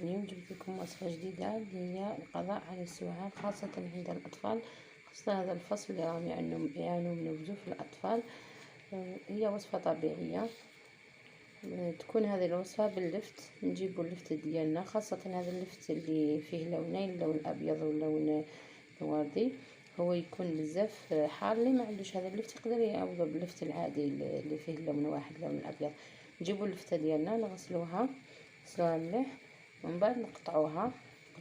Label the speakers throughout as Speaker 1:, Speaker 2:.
Speaker 1: اليوم جبت لكم وصفة جديدة اللي هي القضاء على السعال خاصة عند الأطفال، خاصة هذا الفصل اللي راهم يعانوا من نزوف الأطفال. هي وصفة طبيعية. تكون هذه الوصفة باللفت، نجيبوا اللفت ديالنا، خاصة هذا اللفت اللي فيه لونين، اللون الأبيض واللون الوردي. هو يكون بزاف حار، اللي ما عندوش هذا اللفت يقدر يعوضه باللفت العادي اللي فيه لون واحد، اللون الأبيض. نجيبوا اللفتة ديالنا نغسلوها مليح، ومن بعد نقطعوها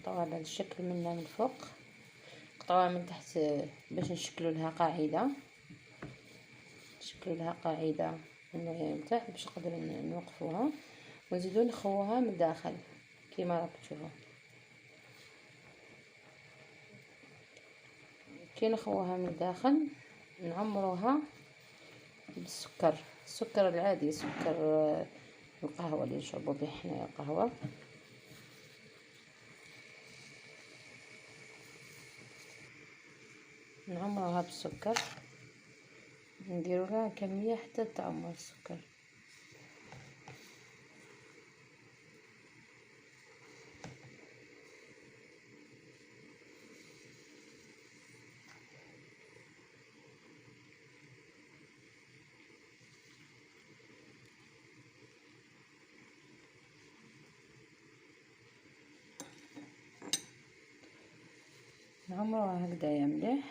Speaker 1: بهذا الشكل من الفوق، نقطعوها من تحت باش نشكلوا لها قاعده، من تحت باش نقدر نوقفوها، ونزيدو نخووها من الداخل كيما راكم تشوفوا. كي نخووها من الداخل نعمروها بالسكر، السكر العادي، سكر القهوه اللي نشربوا به حنايا القهوه. نعمروها بالسكر، نديرو لها كمية حتى تعمر السكر. نعمروها هكذايا مليح،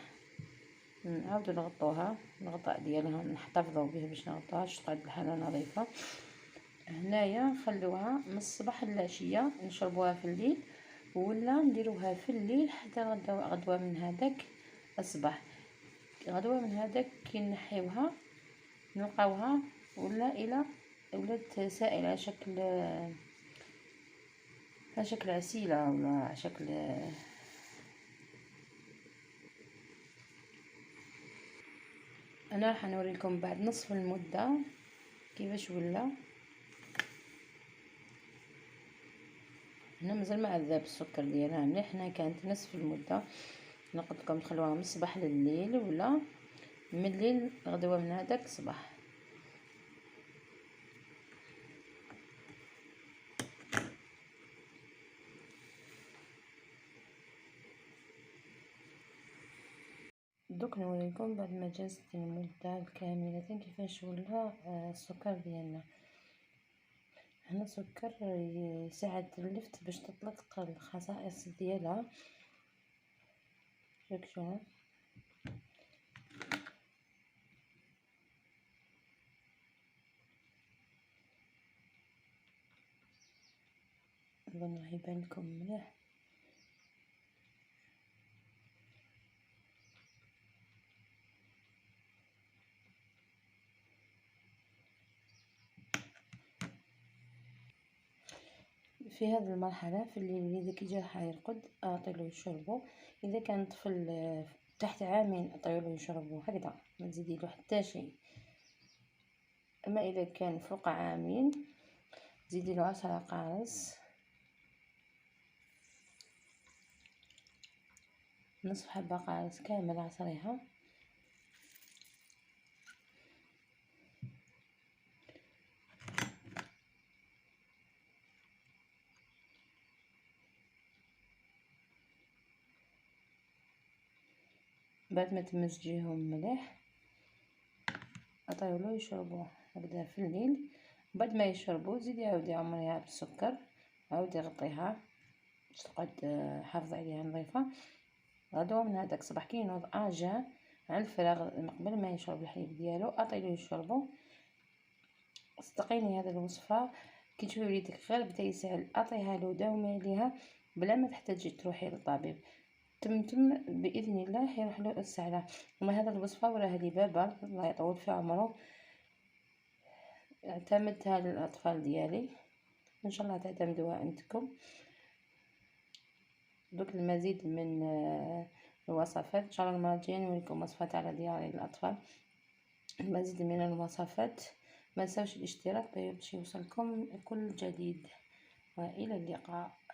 Speaker 1: نعاودو نغطوها الغطاء ديالها، نحتفظوا به باش نغطوهاش تقعد بحالها نظيفه. هنايا نخلوها من الصباح للعشيه، نشربوها في الليل ولا نديروها في الليل حتى غدوه من هذاك الصباح. غدوه من هذاك كي نحيوها نلقاوها ولا الى ولات سائله على شكل عسيله ولا على شكل. انا راح نوريكم بعد نصف المده كيفاش ولا. هنا مازال ما عذاب السكر ديالها مليح، هنا كانت نصف المده. نقول لكم تخلوها من الصباح لليل ولا من الليل غدوه من هذاك الصباح. دوك نوريكم بعد ما جازت المده كامله كيفاش ولا السكر ديالنا. هنا السكر يساعد اللفت باش تطلق الخصائص ديالها. شوفوا اظن راح يبان لكم مليح. في هذه المرحله في الليل اذا كي جا حيرقد اعطيله يشربو. اذا كان طفل تحت عامين اعطيله يشربو هكذا، ما تزيديلو حتى شيء. اما اذا كان فوق عامين زيديلو 10 قارص، نصف حبه قارص كامل عصريها. بعد ما تمزجيهم مليح عطيولو يشربوه هكذا في الليل. بعد ما يشربوا زيدي عاودي عمريها بالسكر، عاودي غطيها باش تقعد حافظي عليها نظيفه. غدوه من هذاك الصباح كي ينوض جا على الفراغ قبل ما يشرب الحليب ديالو اعطيلو يشربو. صدقيني هذه الوصفه كي تشوفي وليدك غير بدا يسهل اعطيها له، داومي عليها بلا ما تحتاجي تروحي للطبيب. تم باذن الله يروح له السهله. وما هذا الوصفه وراها لي بابا الله يطول في عمره، اعتمدتها للاطفال ديالي، ان شاء الله تعتمدوها انتكم. دوك المزيد من الوصفات ان شاء الله المره الجايه نوريكم وصفات على دياري للاطفال، المزيد من الوصفات. ما تنساوش الاشتراك باش يوصلكم كل جديد، والى اللقاء.